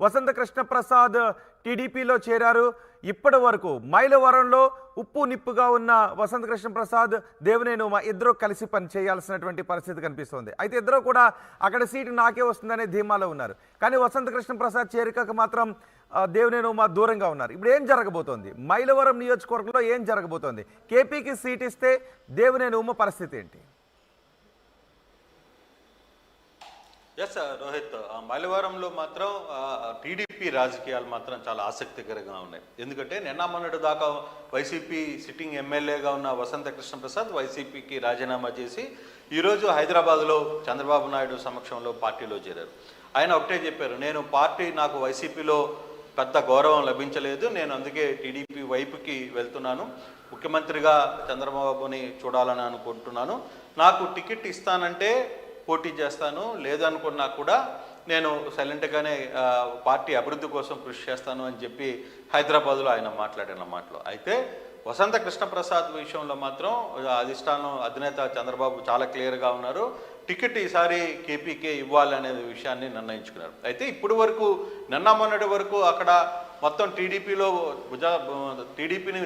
వసంత కృష్ణ ప్రసాద్ టీడీపీలో చేరారు. ఇప్పటి వరకు మైలవరంలో ఉప్పు నిప్పుగా ఉన్న వసంత కృష్ణ ప్రసాద్, దేవినేని ఉమ ఇద్దరు కలిసి పని చేయాల్సినటువంటి పరిస్థితి కనిపిస్తోంది. అయితే ఇద్దరు కూడా అక్కడ సీటు నాకే వస్తుందనే ధీమాలో ఉన్నారు. కానీ వసంత కృష్ణ ప్రసాద్ చేరికకు మాత్రం దేవినేని ఉమ దూరంగా ఉన్నారు. ఇప్పుడు ఏం జరగబోతోంది? మైలవరం నియోజకవర్గంలో ఏం జరగబోతోంది? కేపీకి సీట్ ఇస్తే దేవినేని ఉమ పరిస్థితి ఏంటి? ఎస్ రోహిత్, మైలవరంలో మాత్రం టీడీపీ రాజకీయాలు మాత్రం చాలా ఆసక్తికరంగా ఉన్నాయి. ఎందుకంటే నిన్న మొన్నటి దాకా వైసీపీ సిట్టింగ్ ఎమ్మెల్యేగా ఉన్న వసంత కృష్ణ ప్రసాద్ వైసీపీకి రాజీనామా చేసి ఈరోజు హైదరాబాద్లో చంద్రబాబు నాయుడు సమక్షంలో పార్టీలో చేరారు. ఆయన ఒకటే చెప్పారు, నాకు వైసీపీలో పెద్ద గౌరవం లభించలేదు, నేను అందుకే టీడీపీ వైపుకి వెళ్తున్నాను, ముఖ్యమంత్రిగా చంద్రబాబుని చూడాలని అనుకుంటున్నాను, నాకు టికెట్ ఇస్తానంటే పోటీ చేస్తాను, లేదనుకున్నా కూడా నేను సైలెంట్గానే పార్టీ అభివృద్ధి కోసం కృషి చేస్తాను అని చెప్పి హైదరాబాద్లో ఆయన మాట్లాడిన మాటలు. అయితే వసంత కృష్ణ ప్రసాద్ విషయంలో మాత్రం అధిష్టానం అధినేత చంద్రబాబు చాలా క్లియర్గా ఉన్నారు, టికెట్ ఈసారి కేపీకే ఇవ్వాలనే విషయాన్ని నిర్ణయించుకున్నారు. అయితే ఇప్పుడు వరకు నిన్న మొన్నటి వరకు అక్కడ మొత్తం టీడీపీని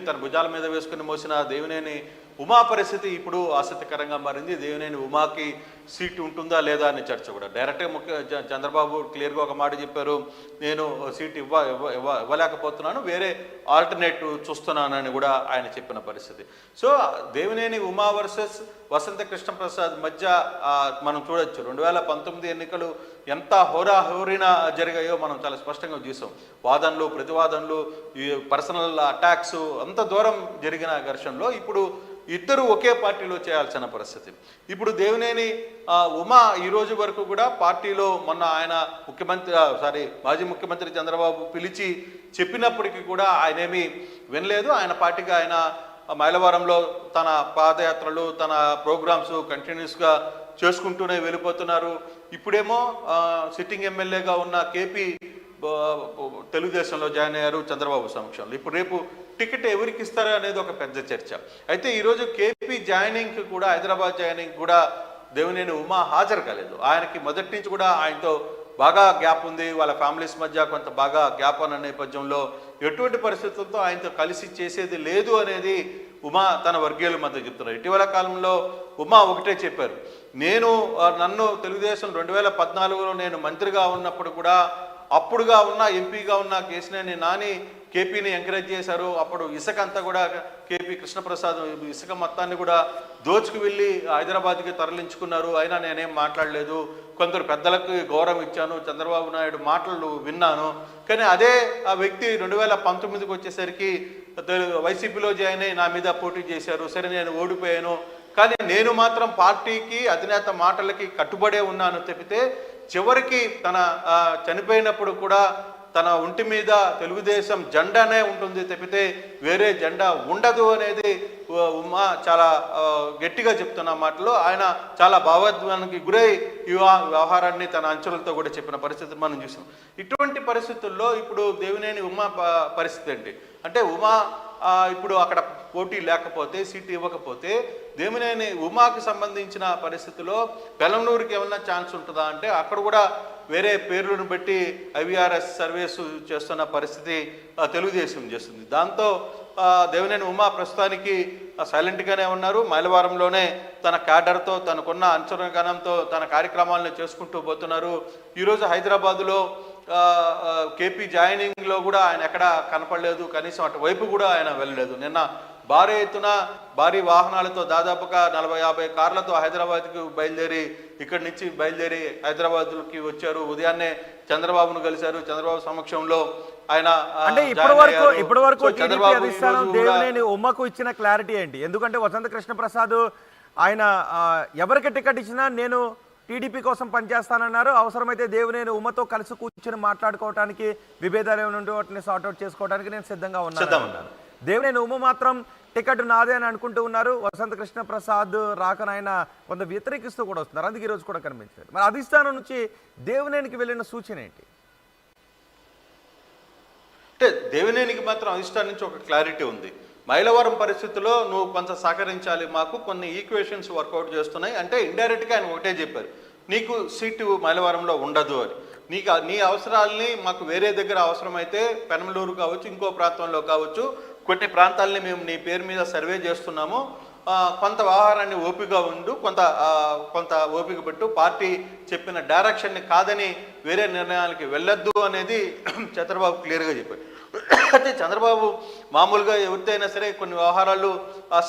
తన భుజాల మీద వేసుకుని మోసిన దేవినేని ఉమా పరిస్థితి ఇప్పుడు ఆసక్తికరంగా మారింది. దేవినేని ఉమాకి సీటు ఉంటుందా లేదా అనే చర్చ కూడా. డైరెక్ట్గా చంద్రబాబు క్లియర్గా ఒక మాట చెప్పారు, నేను సీటు ఇవ్వలేకపోతున్నాను, వేరే ఆల్టర్నేటివ్ చూస్తున్నానని కూడా ఆయన చెప్పిన పరిస్థితి. సో దేవినేని ఉమా వర్సెస్ వసంత కృష్ణ ప్రసాద్ మధ్య మనం చూడొచ్చు 2019 ఎన్నికలు ఎంత హోరాహోరీన జరిగాయో మనం చాలా స్పష్టంగా చూసాం. వాదనలు, ప్రతివాదనలు, ఈ పర్సనల్ అటాక్స్, అంత దూరం జరిగిన ఘర్షణలో ఇప్పుడు ఇద్దరు ఒకే పార్టీలో చేయాల్సిన పరిస్థితి. ఇప్పుడు దేవినేని ఉమా ఈ రోజు వరకు కూడా పార్టీలో మొన్న ఆయన మాజీ ముఖ్యమంత్రి చంద్రబాబు పిలిచి చెప్పినప్పటికీ కూడా ఆయనేమీ వినలేదు. ఆయన పార్టీగా ఆయన మైలవరంలో తన పాదయాత్రలు, తన ప్రోగ్రామ్స్ కంటిన్యూస్గా చేసుకుంటూనే వెళ్ళిపోతున్నారు. ఇప్పుడేమో సిట్టింగ్ ఎమ్మెల్యేగా ఉన్న కేపీ తెలుగుదేశంలో జాయిన్ అయ్యారు చంద్రబాబు సమక్షంలో. ఇప్పుడు రేపు టికెట్ ఎవరికి ఇస్తారో అనేది ఒక పెద్ద చర్చ. అయితే ఈరోజు కేపీ జాయినింగ్కి కూడా, హైదరాబాద్ జాయినింగ్ కూడా దేవినేని ఉమా హాజరు కాలేదు. ఆయనకి మొదటి నుంచి కూడా ఆయనతో బాగా గ్యాప్ ఉంది, వాళ్ళ ఫ్యామిలీస్ మధ్య కొంత బాగా గ్యాప్ అన్న నేపథ్యంలో ఎటువంటి పరిస్థితులతో ఆయనతో కలిసి చేసేది లేదు అనేది ఉమా తన వర్గీయుల మధ్య చెప్తున్నారు. ఇటీవల కాలంలో ఉమా ఒకటే చెప్పారు, నన్ను తెలుగుదేశం 2014లో నేను మంత్రిగా ఉన్నప్పుడు కూడా అప్పుడుగా ఉన్న ఎంపీగా ఉన్న కేశినేని నాని కేపీని ఎంకరేజ్ చేశారు. అప్పుడు ఇసుక అంతా కూడా కేపీ కృష్ణప్రసాద్ ఇసుక మొత్తాన్ని కూడా దోచుకు వెళ్ళి హైదరాబాద్కి తరలించుకున్నారు, అయినా నేనేం మాట్లాడలేదు, కొందరు పెద్దలకు గౌరవం ఇచ్చాను, చంద్రబాబు నాయుడు మాటలు విన్నాను. కానీ అదే ఆ వ్యక్తి 2019కి వచ్చేసరికి వైసీపీలో జాయిన్ అయ్యి నా మీద పోటీ చేశారు, సరే నేను ఓడిపోయాను, కానీ నేను మాత్రం పార్టీకి అధినేత మాటలకి కట్టుబడే ఉన్నాను తప్పితే చివరికి తన చనిపోయినప్పుడు కూడా తన ఒంటి మీద తెలుగుదేశం జెండానే ఉంటుంది తప్పితే వేరే జెండా ఉండదు అనేది ఉమా చాలా గట్టిగా చెప్తున్న మాటలో ఆయన చాలా భావోద్వేగానికి గురై ఈ వ్యవహారాన్ని తన అంచులతో కూడా చెప్పిన పరిస్థితి మనం చూసాం. ఇటువంటి పరిస్థితుల్లో ఇప్పుడు దేవినేని ఉమా పరిస్థితి ఏంటి అంటే, ఉమా ఇప్పుడు అక్కడ పోటీ లేకపోతే, సీటు ఇవ్వకపోతే దేవినేని ఉమాకి సంబంధించిన పరిస్థితిలో పెలంనూరుకి ఏమన్నా ఛాన్స్ ఉంటుందా అంటే అక్కడ కూడా వేరే పేర్లను బట్టి ఐవీఆర్ఎస్ సర్వీసు చేస్తున్న పరిస్థితి తెలుగుదేశం చేస్తుంది. దాంతో దేవినేని ఉమా ప్రస్తుతానికి సైలెంట్గానే ఉన్నారు. మైలవరంలోనే తన క్యాడర్తో, తనకున్న అంచనాగణంతో తన కార్యక్రమాలను చేసుకుంటూ పోతున్నారు. ఈరోజు హైదరాబాదులో కేపీ జాయినింగ్లో కూడా ఆయన ఎక్కడా కనపడలేదు, కనీసం అటువైపు కూడా ఆయన వెళ్ళలేదు. నిన్న భారీ వాహనాలతో దాదాపుగా 40-50 కార్లతో హైదరాబాద్కి ఇక్కడి నుంచి బయలుదేరి హైదరాబాద్కి వచ్చారు. ఉదయాన్నే చంద్రబాబును కలిశారు. చంద్రబాబు సమక్షంలో ఆయన అంటే ఇప్పటి వరకు దేవినేని ఉమ్మకు ఇచ్చిన క్లారిటీ ఏంటి? ఎందుకంటే వసంత కృష్ణ ప్రసాద్ ఆయన ఎవరికి టికెట్ ఇచ్చినా నేను టీడీపీ కోసం పనిచేస్తానన్నారు. అవసరమైతే దేవినేని ఉమ్మతో కలిసి కూర్చొని మాట్లాడుకోవడానికి, విభేదాలు ఏమైనా ఉంటే వాటిని సార్ట్అవుట్ చేసుకోవడానికి నేను సిద్ధంగా ఉన్నాను. దేవినేని ఉమ్మ మాత్రం టికెట్ నాదే అని అనుకుంటూ ఉన్నారు. వసంత కృష్ణ ప్రసాద్ రాకను ఆయన కొంత వ్యతిరేకిస్తూ కూడా వస్తున్నారు. అందుకే ఈరోజు కూడా కనిపించారు. మరి అధిష్టానం నుంచి దేవినేనికి వెళ్ళిన సూచన ఏంటి అంటే, దేవినేనికి మాత్రం అధిష్టానం నుంచి ఒక క్లారిటీ ఉంది. మైలవరం పరిస్థితిలో నువ్వు కొంత సహకరించాలి, మాకు కొన్ని ఈక్వేషన్స్ వర్కౌట్ చేస్తున్నాయి అంటే ఇండైరెక్ట్గా ఆయన ఒకటే చెప్పారు, నీకు సీటు మైలవరంలో ఉండదు అని. నీ అవసరాలని మాకు వేరే దగ్గర అవసరమైతే పెనమలూరు కావచ్చు, ఇంకో ప్రాంతంలో కావచ్చు, కొన్ని ప్రాంతాలని మేము నీ పేరు మీద సర్వే చేస్తున్నాము, కొంత వ్యవహారాన్ని ఓపిక ఉండు, కొంత ఓపిక పెట్టు, పార్టీ చెప్పిన డైరెక్షన్ని కాదని వేరే నిర్ణయాలకి వెళ్ళొద్దు అనేది చంద్రబాబు క్లియర్గా చెప్పారు. అయితే చంద్రబాబు మామూలుగా ఎవరితైనా సరే కొన్ని వ్యవహారాలు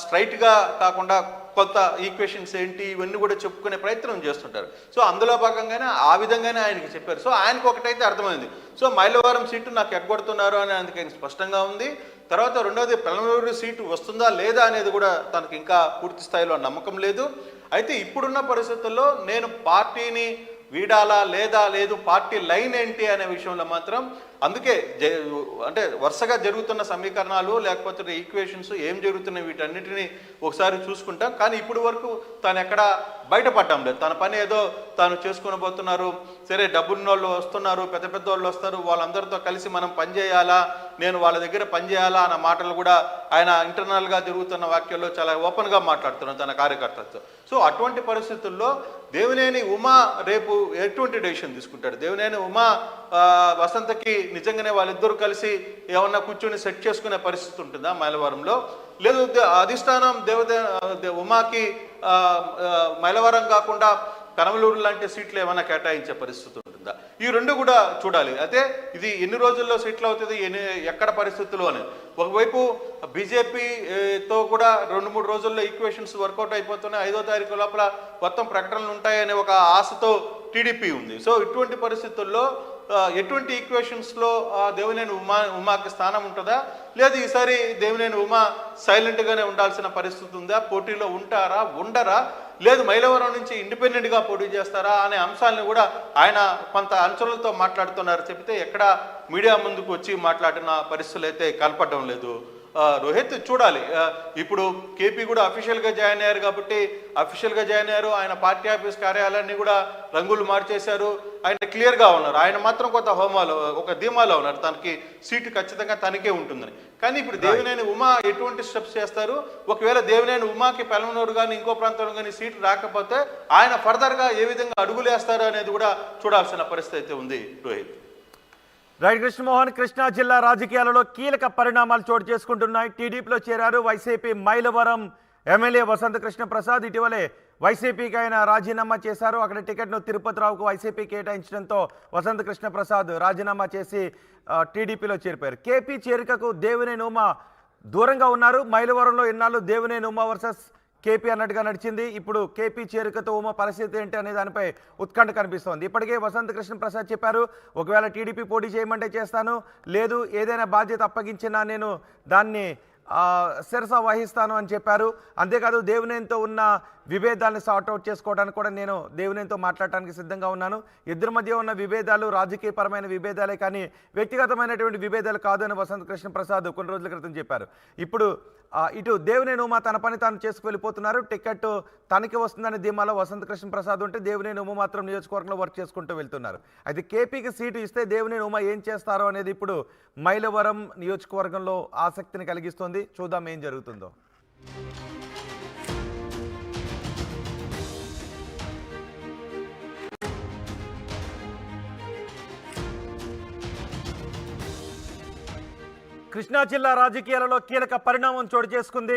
స్ట్రైట్గా కాకుండా కొత్త ఈక్వేషన్స్ ఏంటి ఇవన్నీ కూడా చెప్పుకునే ప్రయత్నం చేస్తుంటారు. సో అందులో భాగంగానే ఆ విధంగానే ఆయనకి చెప్పారు. సో ఆయనకు ఒకటైతే అర్థమైంది, సో మైలవరం సీటు నాకు ఎగ్గొడుతున్నారు అని అందుకని స్పష్టంగా ఉంది. తర్వాత రెండవది పెనమలూరు సీటు వస్తుందా లేదా అనేది కూడా తనకి ఇంకా పూర్తి స్థాయిలో నమ్మకం లేదు. అయితే ఇప్పుడున్న పరిస్థితుల్లో నేను పార్టీని వీడాలా లేదు పార్టీ లైన్ ఏంటి అనే విషయంలో మాత్రం అందుకే అంటే వరుసగా జరుగుతున్న సమీకరణాలు లేకపోతే ఈక్వేషన్స్ ఏం జరుగుతున్నాయి వీటన్నిటిని ఒకసారి చూసుకుంటాం. కానీ ఇప్పుడు వరకు తాను ఎక్కడ బయటపడ్డాం లేదు. తన పని ఏదో తాను చేసుకుని పోతున్నారు. సరే డబ్బున్న వాళ్ళు వస్తున్నారు, పెద్ద పెద్ద వాళ్ళు వస్తారు, వాళ్ళందరితో కలిసి మనం పనిచేయాలా, నేను వాళ్ళ దగ్గర పనిచేయాలా అన్న మాటలు కూడా ఆయన ఇంటర్నల్గా జరుగుతున్న వాక్యాల్లో చాలా ఓపెన్గా మాట్లాడుతున్నారు తన కార్యకర్తలతో. సో అటువంటి పరిస్థితుల్లో దేవినేని ఉమా రేపు ఎటువంటి డెసిషన్ తీసుకుంటాడు? దేవినేని ఉమా వసంతకి నిజంగానే వాళ్ళిద్దరూ కలిసి ఏమన్నా కూర్చొని సెట్ చేసుకునే పరిస్థితి ఉంటుందా మైలవరంలో? లేదు అధిష్టానం ఉమాకి మైలవరం కాకుండా పెనమలూరు లాంటి సీట్లు ఏమైనా కేటాయించే పరిస్థితి ఉంటుందా? ఈ రెండు కూడా చూడాలి. అయితే ఇది ఎన్ని రోజుల్లో సీట్లు అవుతుంది, ఎక్కడ పరిస్థితులు అని. ఒకవైపు బీజేపీతో కూడా 2-3 రోజుల్లో ఈక్వేషన్స్ వర్కౌట్ అయిపోతున్నాయి, 5వ తారీఖు లోపల మొత్తం ప్రకటనలు ఉంటాయనే ఒక ఆశతో టీడీపీ ఉంది. సో ఇటువంటి పరిస్థితుల్లో ఎటువంటి ఈక్వేషన్స్లో దేవినేని ఉమాకి స్థానం ఉంటుందా, లేదు ఈసారి దేవినేని ఉమా సైలెంట్గానే ఉండాల్సిన పరిస్థితి ఉందా, పోటీలో ఉంటారా ఉండరా, లేదు మైలవరం నుంచి ఇండిపెండెంట్గా పోటీ చేస్తారా అనే అంశాలను కూడా ఆయన కొంత అంచనాలతో మాట్లాడుతున్నారు. చెప్తే ఎక్కడ మీడియా ముందుకు వచ్చి మాట్లాడిన పరిస్థితులు అయితే కనపడడం లేదు. రోహిత్ చూడాలి. ఇప్పుడు కేపీ కూడా అఫీషియల్గా జాయిన్ అయ్యారు కాబట్టి అఫీషియల్గా జాయిన్ అయ్యారు. ఆయన పార్టీ ఆఫీస్ కార్యాలయాన్ని కూడా రంగులు మార్చేశారు. ఆయన క్లియర్గా ఉన్నారు. ఆయన మాత్రం కొంత హోమాలో ఒక ధీమాలో ఉన్నారు, తనకి సీటు ఖచ్చితంగా తనకే ఉంటుందని. కానీ ఇప్పుడు దేవినేని ఉమా ఎటువంటి స్టెప్స్ చేస్తారు? ఒకవేళ దేవినేని ఉమాకి పెనమలూరు కానీ ఇంకో ప్రాంతంలో కానీ సీటు రాకపోతే ఆయన ఫర్దర్గా ఏ విధంగా అడుగులు వేస్తారు అనేది కూడా చూడాల్సిన పరిస్థితి అయితే ఉంది రోహిత్. రైట్ కృష్ణమోహన్, కృష్ణా జిల్లా రాజకీయాలలో కీలక పరిణామాలు చోటు చేసుకుంటున్నాయి. టీడీపీలో చేరారు వైసీపీ మైలవరం ఎమ్మెల్యే వసంత కృష్ణ ప్రసాద్. ఇటీవలే వైసీపీకి ఆయన రాజీనామా చేశారు. అక్కడ టికెట్ను తిరుపతిరావుకు వైసీపీ కేటాయించడంతో వసంత కృష్ణ ప్రసాద్ రాజీనామా చేసి టీడీపీలో చేరిపోయారు. కేపీ చేరికకు దేవినేని ఉమా దూరంగా ఉన్నారు. మైలవరంలో ఇన్నాళ్ళు దేవినేని ఉమా వర్సెస్ కేపీ అన్నట్టుగా నడిచింది. ఇప్పుడు కేపీ చేరికతో ఉమా పరిస్థితి ఏంటి అనే దానిపై ఉత్కంఠ కనిపిస్తోంది. ఇప్పటికే వసంత కృష్ణ ప్రసాద్ చెప్పారు, ఒకవేళ టీడీపీ పోటీ చేయమంటే చేస్తాను, లేదు ఏదైనా బాధ్యత అప్పగించినా నేను దాన్ని శిరస వహిస్తాను అని చెప్పారు. అంతేకాదు దేవినేనితో ఉన్న విభేదాలను సార్ట్అవుట్ చేసుకోవడానికి కూడా నేను దేవినేనితో మాట్లాడటానికి సిద్ధంగా ఉన్నాను. ఇద్దరి మధ్య ఉన్న విభేదాలు రాజకీయపరమైన విభేదాలే కానీ వ్యక్తిగతమైనటువంటి విభేదాలు కాదు అని వసంత కృష్ణ ప్రసాద్ కొన్ని రోజుల క్రితం చెప్పారు. ఇప్పుడు ఇటు దేవినేని ఉమా తన పని తాను చేసుకువెళ్ళిపోతున్నారు. టికెట్ తనకి వస్తుందనే ధీమాలో వసంత కృష్ణ ప్రసాద్ ఉంటే దేవినేని ఉమా మాత్రం నియోజకవర్గంలో వర్క్ చేసుకుంటూ వెళ్తున్నారు. అయితే కేపీకి సీటు ఇస్తే దేవినేని ఉమా ఏం చేస్తారో అనేది ఇప్పుడు మైలవరం నియోజకవర్గంలో ఆసక్తిని కలిగిస్తోంది. చూద్దాం ఏం జరుగుతుందో. కృష్ణా జిల్లా రాజకీయాలలో కీలక పరిణామం చోటు చేసుకుంది.